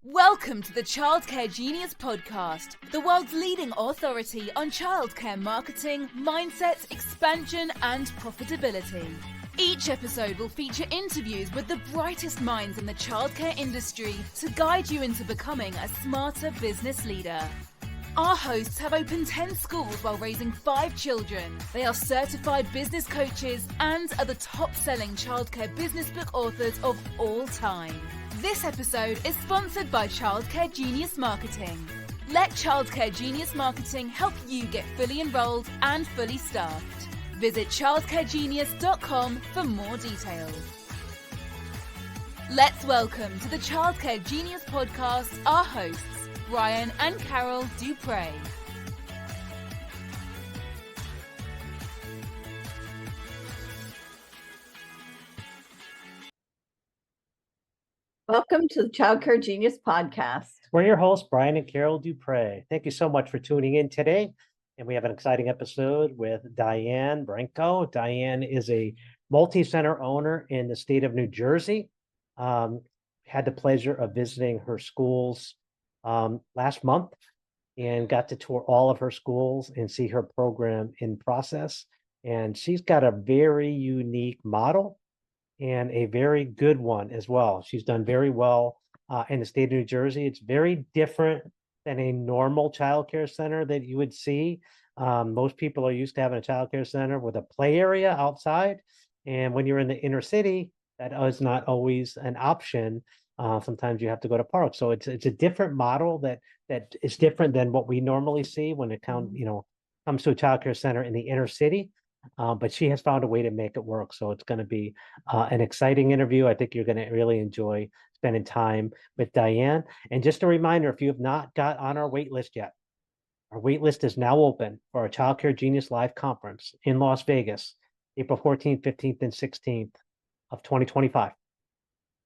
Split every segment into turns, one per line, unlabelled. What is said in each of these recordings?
Welcome to the Childcare Genius Podcast, the world's leading authority on childcare marketing, mindset, expansion, and profitability. Each episode will feature interviews with the brightest minds in the childcare industry to guide you into becoming a smarter business leader. Our hosts have opened 10 schools while raising 5 children. They are certified business coaches and are the top-selling childcare business book authors of all time. This episode is sponsored by Childcare Genius Marketing. Let Childcare Genius Marketing help you get fully enrolled and fully staffed. Visit childcaregenius.com for more details. Let's welcome to the Childcare Genius Podcast our hosts, Brian and Carol Duprey.
Welcome to the Childcare Genius Podcast.
We're your hosts, Brian and Carol Duprey. Thank you so much for tuning in today. And we have an exciting episode with Diane Branco. Diane is a multi-center owner in the state of New Jersey. Had the pleasure of visiting her schools last month and got to tour all of her schools and see her program in process. And she's got a very unique model and a very good one as well. She's done very well in the state of New Jersey. It's very different than a normal childcare center that you would see. Most people are used to having a childcare center with a play area outside. And when you're in the inner city, that is not always an option. Sometimes you have to go to parks. So it's a different model that is different than what we normally see when it comes to a childcare center in the inner city. But she has found a way to make it work. So it's going to be an exciting interview. I think you're going to really enjoy spending time with Diane. And just a reminder, if you have not got on our wait list yet, our wait list is now open for our Childcare Genius Live Conference in Las Vegas, April 14th, 15th, and 16th of 2025.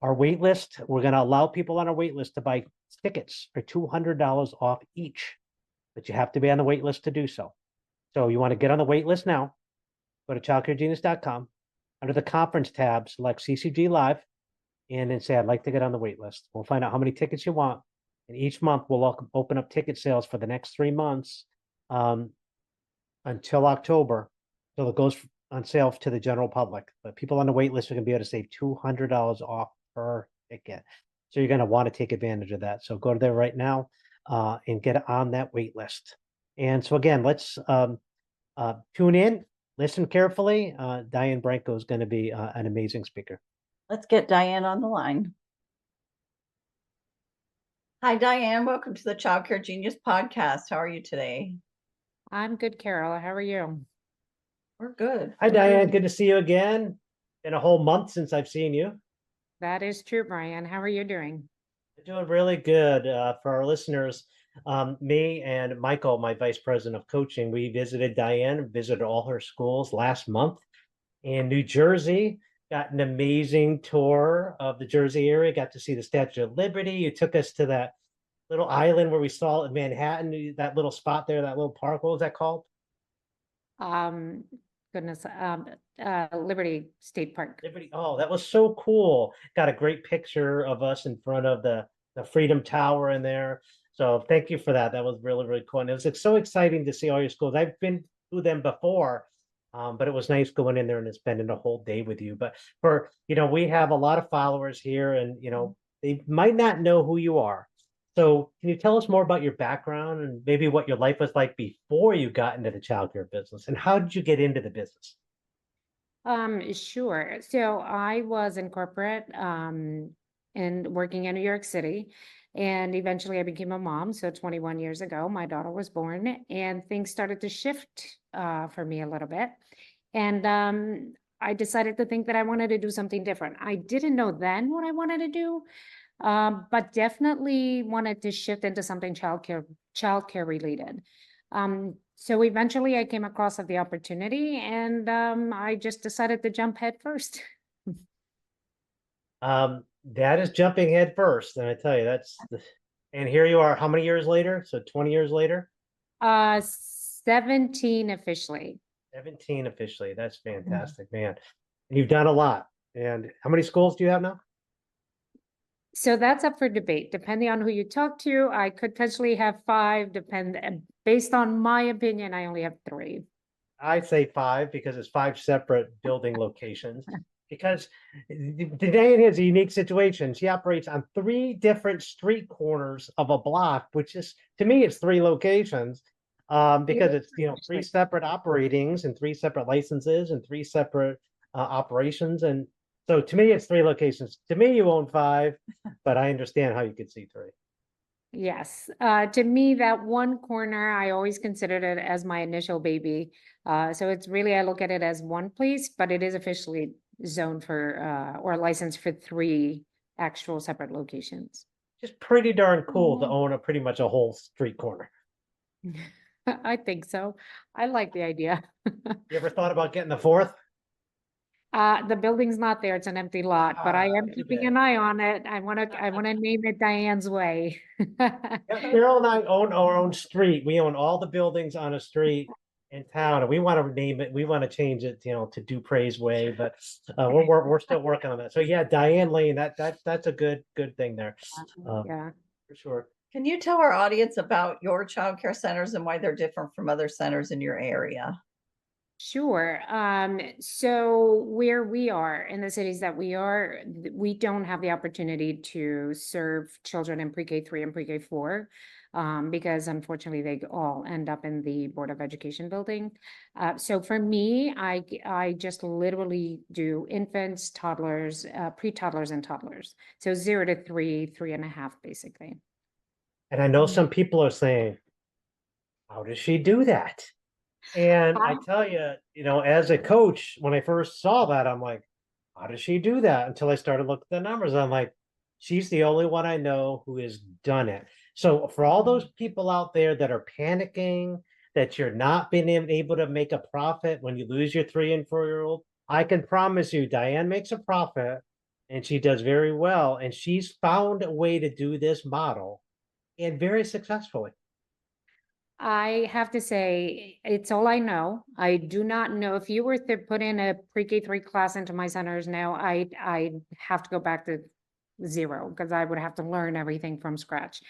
Our wait list, we're going to allow people on our wait list to buy tickets for $200 off each, but you have to be on the wait list to do so. So you want to get on the wait list now. Go to childcaregenius.com. Under the conference tab, select CCG Live, and then say, I'd like to get on the wait list. We'll find out how many tickets you want. And each month, we'll open up ticket sales for the next 3 months until October. So it goes on sale to the general public. But people on the wait list are going to be able to save $200 off per ticket. So you're going to want to take advantage of that. So go to there right now and get on that wait list. And so again, let's tune in. Listen carefully. Diane Branco is going to be an amazing speaker.
Let's get Diane on the line. Hi, Diane. Welcome to the Childcare Genius Podcast. How are you today?
I'm good, Carol. How are you?
We're good.
Hi, Diane. Good to see you again. Been a whole month since I've seen you.
That is true, Brian. How are you doing?
Doing really good. For our listeners, me and Michael, my vice president of coaching, we visited Diane, visited all her schools last month in New Jersey. Got an amazing tour of the Jersey area. Got to see the Statue of Liberty. You took us to that little island where we saw in Manhattan, that little spot there, that little park. What was that called?
Liberty State Park.
Liberty. Oh, that was so cool. Got a great picture of us in front of the Freedom Tower in there. So thank you for that. That was really, really cool. And it was so exciting to see all your schools. I've been to them before, but it was nice going in there and spending a whole day with you. But we have a lot of followers here and, they might not know who you are. So can you tell us more about your background and maybe what your life was like before you got into the childcare business, and how did you get into the business?
Sure. So I was in corporate and working in New York City, and eventually I became a mom. So 21 years ago, my daughter was born, and things started to shift for me a little bit. And I decided to think that I wanted to do something different. I didn't know then what I wanted to do, but definitely wanted to shift into something childcare related. So eventually I came across the opportunity, and I just decided to jump head first.
That is jumping head first. And I tell you, and here you are, how many years later? So 20 years later?
17 officially.
17 officially. That's fantastic, man. You've done a lot. And how many schools do you have now?
So that's up for debate. Depending on who you talk to, I could potentially have 5, based on my opinion, I only have 3.
I say 5 because it's 5 separate building locations. Because Diane has a unique situation. She operates on 3 different street corners of a block, which is, to me, it's 3 locations. Because it's, 3 separate operatings and 3 separate licenses and 3 separate operations. And so to me, it's 3 locations. To me, you own 5, but I understand how you could see 3.
Yes, to me, that one corner, I always considered it as my initial baby. So it's really, I look at it as one place, but it is officially zoned for, or licensed for 3 actual separate locations.
Just pretty darn cool to own pretty much a whole street corner.
I think so. I like the idea.
You ever thought about getting the 4th?
The building's not there, it's an empty lot, but I am
Too
keeping
bad.
an eye on it. I wanna name it Diane's Way.
Carol and I own our own street. We own all the buildings on a street in town, and we want to name it. We want to change it, to Duprey's Way, but we're still working on that. So yeah, Diane Lane. That's a good thing there,
Yeah.
for sure.
Can you tell our audience about your childcare centers and why they're different from other centers in your area?
Sure. So where we are in the cities that we are, we don't have the opportunity to serve children in pre-K 3 and pre-K 4, because unfortunately they all end up in the Board of Education building. So for me, I just literally do infants, toddlers, pre-toddlers and toddlers. So 0 to 3, 3.5, basically.
And I know some people are saying, "How does she do that?" And I tell you, as a coach, when I first saw that, I'm like, how does she do that? Until I started looking at the numbers. I'm like, she's the only one I know who has done it. So for all those people out there that are panicking, that you're not being able to make a profit when you lose your 3 and 4-year-old, I can promise you, Diane makes a profit and she does very well. And she's found a way to do this model and very successfully.
I have to say, it's all I know. I do not know if you were to put in a pre-K 3 class into my centers now, I have to go back to 0 because I would have to learn everything from scratch.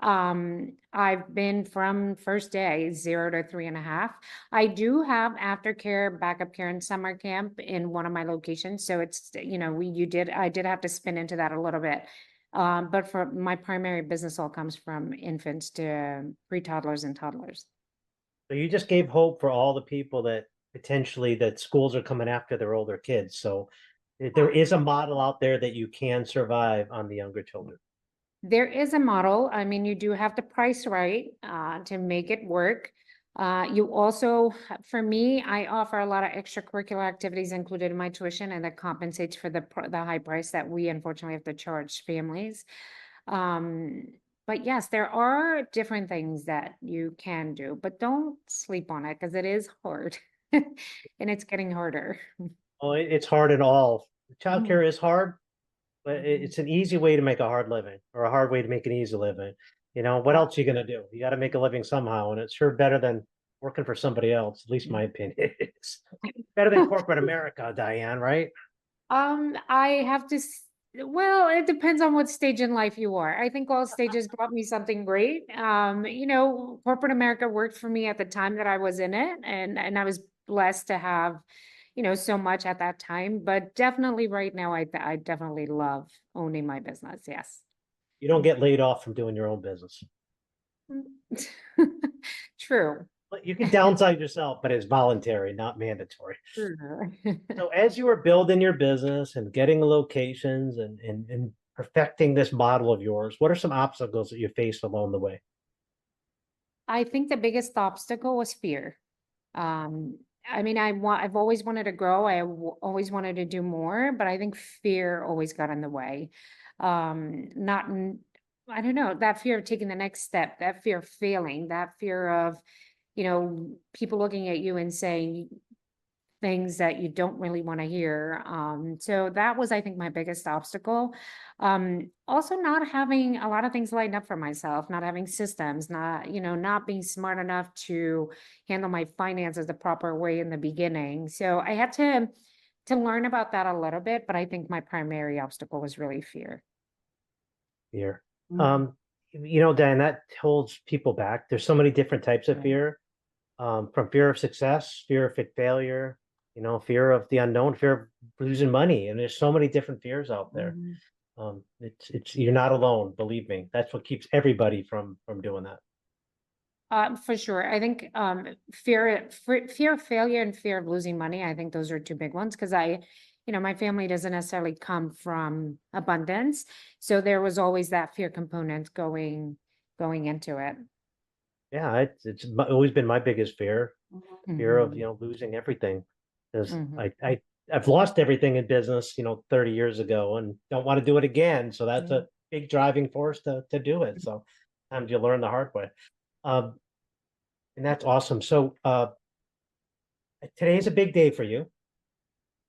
I've been from first day 0 to 3.5. I do have aftercare, backup care, and summer camp in one of my locations. So it's, I did have to spin into that a little bit. But for my primary business all comes from infants to pre-toddlers and toddlers.
So you just gave hope for all the people that potentially that schools are coming after their older kids. So there is a model out there that you can survive on the younger children.
There is a model. I mean, you do have to price right to make it work. You also, for me, I offer a lot of extracurricular activities included in my tuition, and that compensates for the high price that we unfortunately have to charge families. But yes, there are different things that you can do, but don't sleep on it because it is hard and it's getting harder.
Oh, it's hard at all. Childcare is hard, but it's an easy way to make a hard living or a hard way to make an easy living. What else are you going to do? You got to make a living somehow, and it's sure better than working for somebody else. At least my opinion. It's better than corporate America, Diane, right?
I have to, well, it depends on what stage in life you are. I think all stages brought me something great. Corporate America worked for me at the time that I was in it, and I was blessed to have, so much at that time. But definitely right now, I definitely love owning my business. Yes.
You don't get laid off from doing your own business.
True.
But you can downside yourself, but it's voluntary, not mandatory.
Sure.
So as you were building your business and getting locations and perfecting this model of yours, what are some obstacles that you faced along the way?
I think the biggest obstacle was fear. I mean, I've always wanted to grow. Always wanted to do more, but I think fear always got in the way. Not, I don't know, that fear of taking the next step, that fear of failing, that fear of, people looking at you and saying things that you don't really want to hear. So that was, I think, my biggest obstacle. Also not having a lot of things lined up for myself, not having systems, not being smart enough to handle my finances the proper way in the beginning. So I had to learn about that a little bit, but I think my primary obstacle was really fear.
fear.
Mhm.
Dan, that holds people back. There's so many different types of
Right.
fear, from fear of success, fear of failure, fear of the unknown, fear of losing money. And there's so many different fears out there.
Mhm.
You're not alone, believe me. That's what keeps everybody from doing that.
For sure. I think fear of failure and fear of losing money. I think those are two big ones because my family doesn't necessarily come from abundance, so there was always that fear component going into it.
Yeah, it's always been my biggest fear, fear of,
Mhm.
losing everything. Because
Mhm.
I've lost everything in business, 30 years ago and don't want to do it again. So that's a big driving force to do it. So sometimes you learn the hard way. Um, and that's awesome. So today's a big day for you.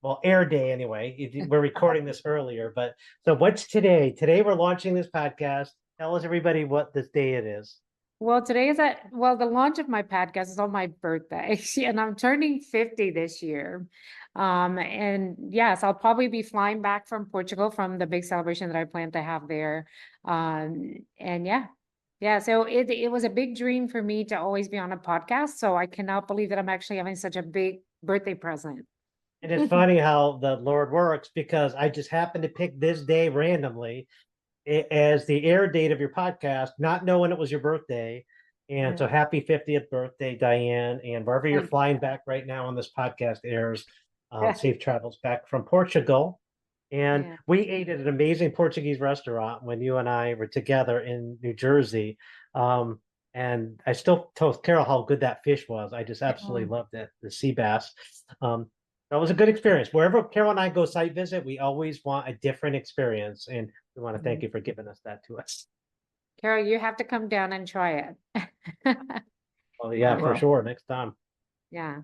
Well, air day anyway. We're recording this earlier, but so what's today? Today we're launching this podcast. Tell us everybody what this day it is.
Well, the launch of my podcast is on my birthday, and I'm turning 50 this year. And yes, I'll probably be flying back from Portugal from the big celebration that I plan to have there. And yeah, so it was a big dream for me to always be on a podcast. So I cannot believe that I'm actually having such a big birthday present.
And it's funny how the Lord works because I just happened to pick this day randomly as the air date of your podcast, not knowing it was your birthday. And so
Yeah.
happy 50th birthday, Diane. And wherever you're
Thank
flying back right now on this podcast airs,
you.
safe travels back from Portugal. And
Yeah.
we ate at an amazing Portuguese restaurant when you and I were together in New Jersey. Um, and I still told Carol how good that fish was. I just absolutely loved it, the sea bass. Um, that was a good experience. Wherever Carol and I go site visit, we always want a different experience. And we want to thank you for giving us that to us.
Carol, you have to come down and try it.
Oh,
I
yeah, for
will.
sure. Next time.
Yeah.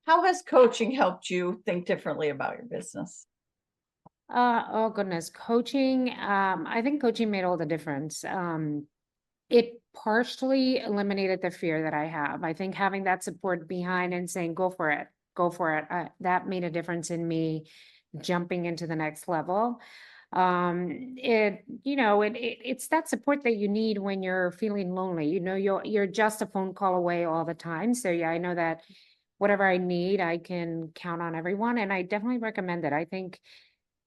How has coaching helped you think differently about your business?
Oh goodness, coaching. I think coaching made all the difference. It partially eliminated the fear that I have. I think having that support behind and saying, go for it, that made a difference in me jumping into the next level. It's that support that you need when you're feeling lonely. You're just a phone call away all the time. So yeah, I know that whatever I need, I can count on everyone, and I definitely recommend it. I think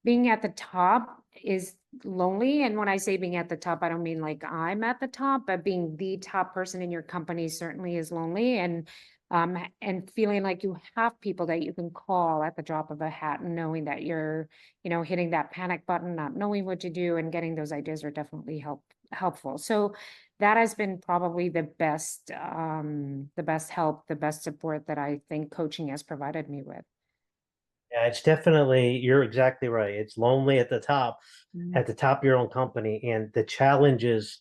being at the top is lonely. And when I say being at the top, I don't mean like I'm at the top, but being the top person in your company certainly is lonely. And feeling like you have people that you can call at the drop of a hat and knowing that you're, hitting that panic button, not knowing what to do and getting those ideas are definitely helpful. So that has been probably the best help, the best support that I think coaching has provided me with.
Yeah, it's definitely, you're exactly right. It's lonely at the top of your own company, and the challenges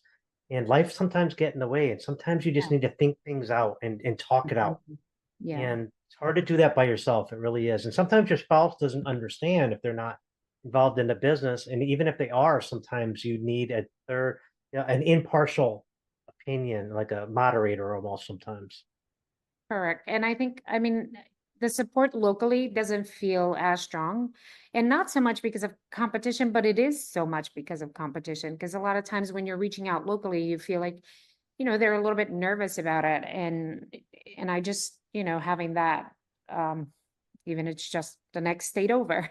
and life sometimes get in the way. And sometimes you just need to think things out and talk it out.
Mhm. Yeah.
And it's hard to do that by yourself. It really is. And sometimes your spouse doesn't understand if they're not involved in the business. And even if they are, sometimes you need a third, an impartial opinion, like a moderator almost sometimes.
Correct. And I mean, the support locally doesn't feel as strong, and not so much because of competition, but it is so much because of competition. Because a lot of times when you're reaching out locally, you feel like, they're a little bit nervous about it. And I just, having that, um, even it's just the next state over,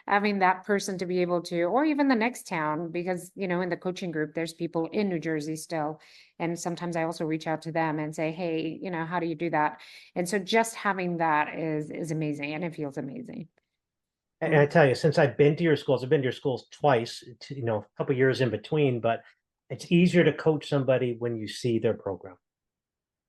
having that person to be able to, or even the next town, because, in the coaching group, there's people in New Jersey still. And sometimes I also reach out to them and say, hey, how do you do that? And so just having that is amazing, and it feels amazing.
And I tell you, since I've been to your schools, I've been to your schools twice, a couple years in between, but it's easier to coach somebody when you see their program.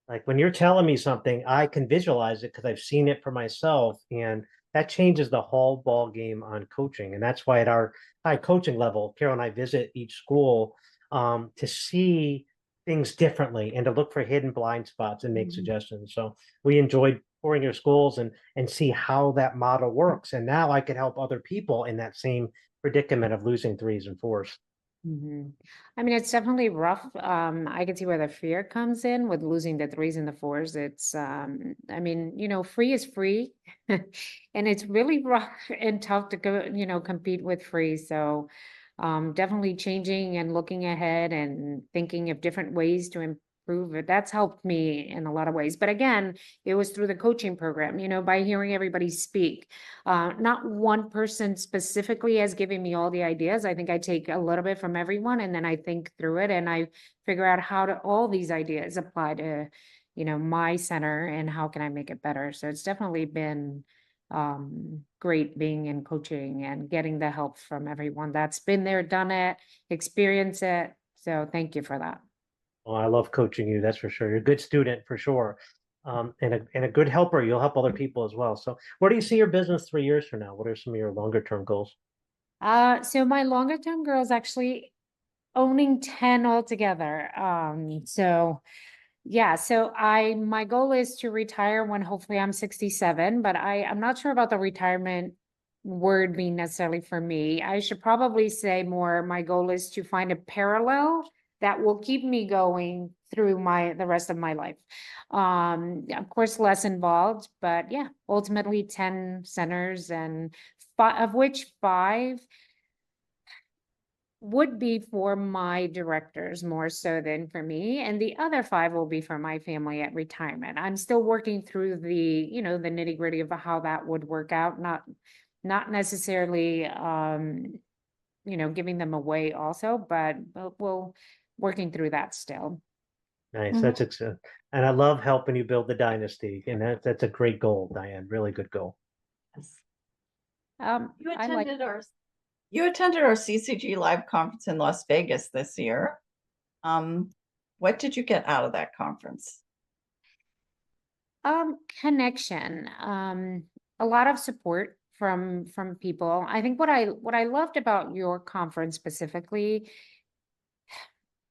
Like when you're telling me something, I can visualize it because I've seen it for myself, and that changes the whole ball game on coaching. And that's why at our high coaching level, Carol and I visit each school to see things differently and to look for hidden blind spots and make
Mhm.
suggestions. So we enjoyed touring your schools and see how that model works. And now I can help other people in that same predicament of losing threes and fours.
Mhm. I mean, it's definitely rough. I can see where the fear comes in with losing the threes and the fours. I mean, free is free, and it's really rough and tough to go, compete with free. So, definitely changing and looking ahead and thinking of different ways to improve it. That's helped me in a lot of ways. But again, it was through the coaching program, by hearing everybody speak. Not one person specifically has given me all the ideas. I think I take a little bit from everyone and then I think through it and I figure out how to all these ideas apply to, my center and how can I make it better. So it's definitely been great being in coaching and getting the help from everyone that's been there, done it, experienced it. So thank you for that.
Well, I love coaching you, that's for sure. You're a good student for sure. And a good helper. You'll help other people as well. So where do you see your business 3 years from now? What are some of your longer term goals?
So my longer term goal is actually owning 10 altogether. So yeah, so my goal is to retire when hopefully I'm 67, but I'm not sure about the retirement word being necessarily for me. I should probably say more, my goal is to find a parallel that will keep me going through the rest of my life. Of course, less involved, but yeah, ultimately 10 centers and of which 5 would be for my directors more so than for me, and the other 5 will be for my family at retirement. I'm still working through the, the nitty-gritty of how that would work out, not necessarily giving them away also, but we'll working through that still.
Nice. That's excellent. And I love helping you build the dynasty. And that's a great goal, Diane. Really good goal.
Yes.
You
You attended our CCG Live conference in Las Vegas this year. What did you get out of that conference?
Connection, a lot of support from people. I think what I loved about your conference specifically,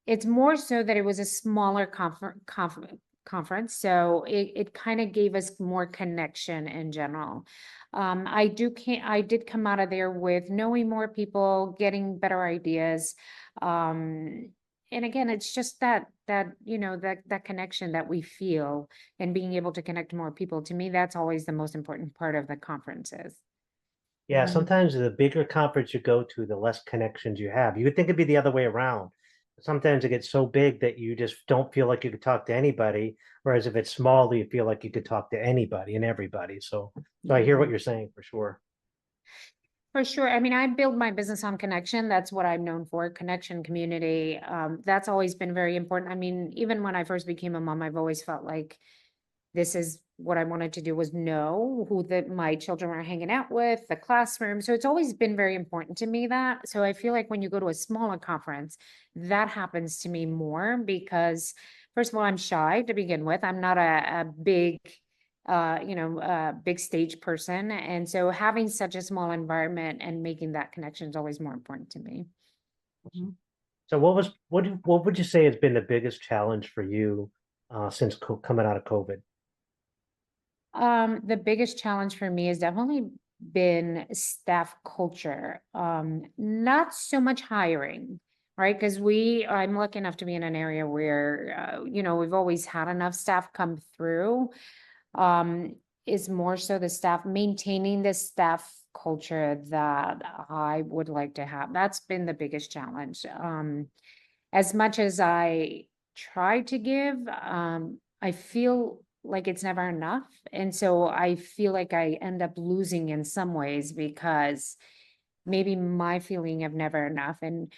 it's more so that it was a smaller conference, so it kind of gave us more connection in general. I did come out of there with knowing more people, getting better ideas. And again, it's just that connection that we feel and being able to connect more people. To me, that's always the most important part of the conferences.
Yeah, sometimes the bigger conference you go to, the less connections you have. You would think it'd be the other way around. Sometimes it gets so big that you just don't feel like you could talk to anybody. Whereas if it's small, you feel like you could talk to anybody and everybody. So I hear what you're saying for sure.
For sure. I mean, I build my business on connection. That's what I'm known for, connection, community. That's always been very important. I mean, even when I first became a mom, I've always felt like this is what I wanted to do, was know who my children were hanging out with, the classroom. So it's always been very important to me that. So I feel like when you go to a smaller conference, that happens to me more because, first of all, I'm shy to begin with. I'm not a big big stage person. And so having such a small environment and making that connection is always more important to me.
So what would you say has been the biggest challenge for you since coming out of COVID?
The biggest challenge for me has definitely been staff culture. Not so much hiring, right? Because I'm lucky enough to be in an area where, we've always had enough staff come through. Is more so the staff, maintaining the staff culture that I would like to have. That's been the biggest challenge. As much as I try to give, I feel like it's never enough. And so I feel like I end up losing in some ways because maybe my feeling of never enough. And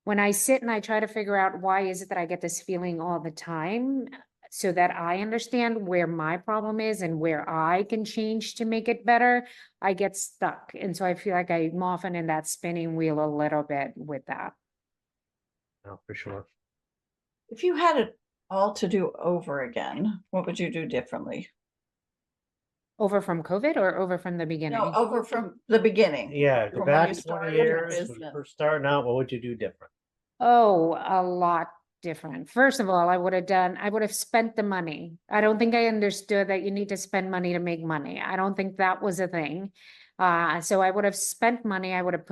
when I sit and I try to figure out why is it that I get this feeling all the time, so that I understand where my problem is and where I can change to make it better, I get stuck. And so I feel like I'm often in that spinning wheel a little bit with that.
Oh, for sure.
If you had it all to do over again, what would you do differently?
Over from COVID or over from the beginning?
No, over from the beginning.
Yeah, go
From when
back
you
20
started your
years, when you
business.
first starting out, what would you do different?
Oh, a lot different. First of all, I would have spent the money. I don't think I understood that you need to spend money to make money. I don't think that was a thing. So I would have spent money. I would have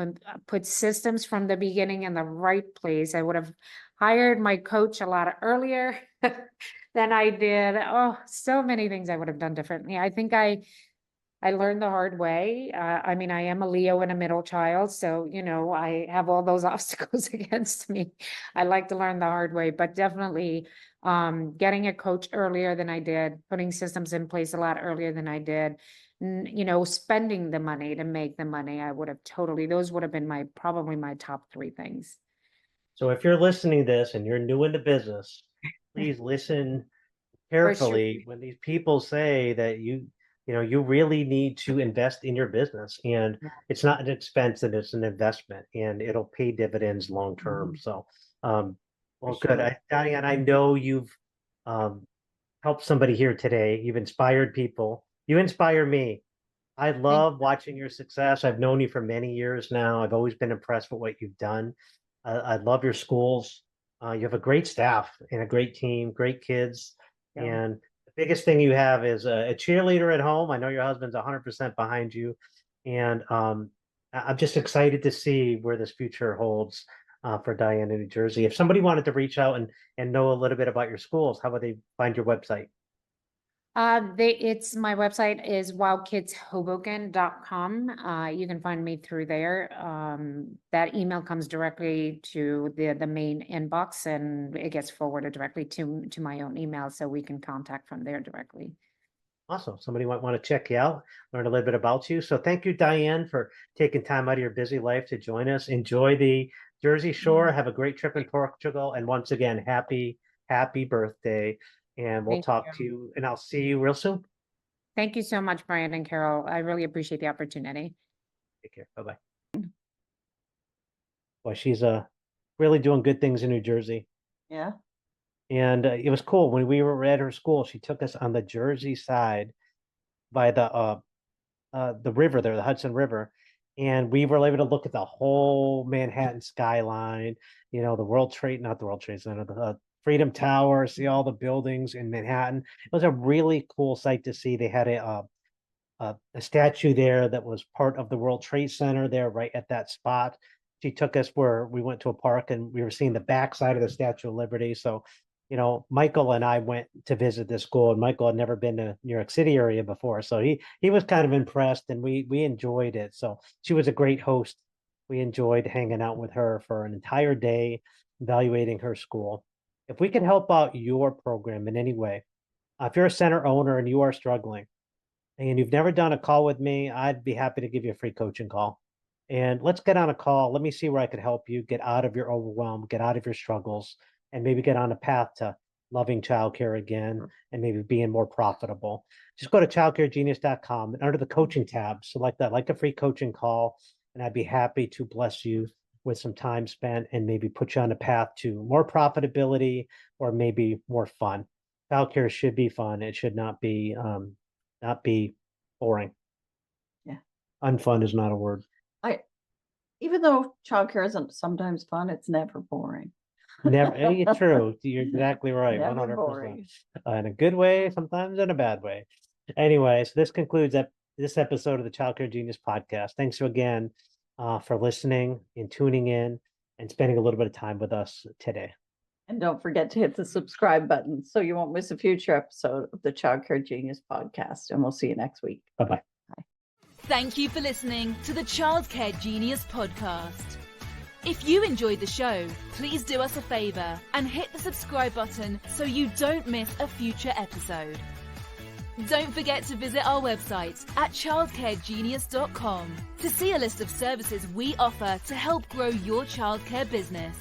put systems from the beginning in the right place. I would have hired my coach a lot earlier than I did. Oh, so many things I would have done differently. I think I learned the hard way. I mean, I am a Leo and a middle child, so, you know, I have all those obstacles against me. I like to learn the hard way, but definitely getting a coach earlier than I did, putting systems in place a lot earlier than I did, you know, spending the money to make the money. I would have those would have been probably my top 3 things.
So if you're listening to this and you're new into business, please listen carefully when these people say that you really need to invest in your business, and it's not an expense and it's an investment, and it'll pay dividends long term. So well, good. Diane, I know you've helped somebody here today. You've inspired people. You inspire me. I love watching your success. I've known you for many years now. I've always been impressed with what you've done. I love your schools. You have a great staff and a great team, great kids. And the biggest thing you have is a cheerleader at home. I know your husband's 100% behind you. And I'm just excited to see where this future holds for Diane in New Jersey. If somebody wanted to reach out and know a little bit about your schools, how would they find your website?
My website is wildkidshoboken.com. You can find me through there. That email comes directly to the main inbox, and it gets forwarded directly to my own email, so we can contact from there directly.
Awesome. Somebody might want to check you out, learn a little bit about you. So thank you, Diane, for taking time out of your busy life to join us. Enjoy the Jersey Shore. Have a great trip in Portugal. And once again, happy birthday. And we'll talk to you, and I'll see you real soon.
Thank you so much, Brian and Carol. I really appreciate the opportunity.
Take care. Bye-bye. Boy, she's really doing good things in New Jersey.
Yeah.
And it was cool when we were at her school. She took us on the Jersey side by the river there, the Hudson River, and we were able to look at the whole Manhattan skyline. You know, not the World Trade Center, the Freedom Tower, see all the buildings in Manhattan. It was a really cool sight to see. They had a statue there that was part of the World Trade Center there right at that spot. She took us where we went to a park and we were seeing the backside of the Statue of Liberty. So, you know, Michael and I went to visit this school, and Michael had never been to New York City area before. So he was kind of impressed, and we enjoyed it. So she was a great host. We enjoyed hanging out with her for an entire day, evaluating her school. If we can help out your program in any way, if you're a center owner and you are struggling and you've never done a call with me, I'd be happy to give you a free coaching call. And let's get on a call. Let me see where I could help you get out of your overwhelm, get out of your struggles, and maybe get on a path to loving childcare again and maybe being more profitable. Just go to childcaregenius.com and under the coaching tab, select that, like a free coaching call, and I'd be happy to bless you with some time spent and maybe put you on a path to more profitability or maybe more fun. Childcare should be fun. It should not be boring.
Yeah.
Unfun is not a word.
Even though childcare isn't sometimes fun, it's never boring.
Never. True. You're exactly right.
Never
100%.
boring.
In a good way, sometimes in a bad way. Anyways, this concludes this episode of the Childcare Genius podcast. Thanks again for listening and tuning in and spending a little bit of time with us today.
And don't forget to hit the subscribe button so you won't miss a future episode of the Childcare Genius podcast. And we'll see you next week.
Bye-bye.
Bye.
Thank you for listening to the Childcare Genius podcast. If you enjoyed the show, please do us a favor and hit the subscribe button so you don't miss a future episode. Don't forget to visit our website at childcaregenius.com to see a list of services we offer to help grow your childcare business.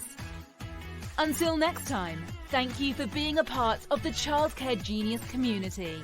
Until next time, thank you for being a part of the Childcare Genius community.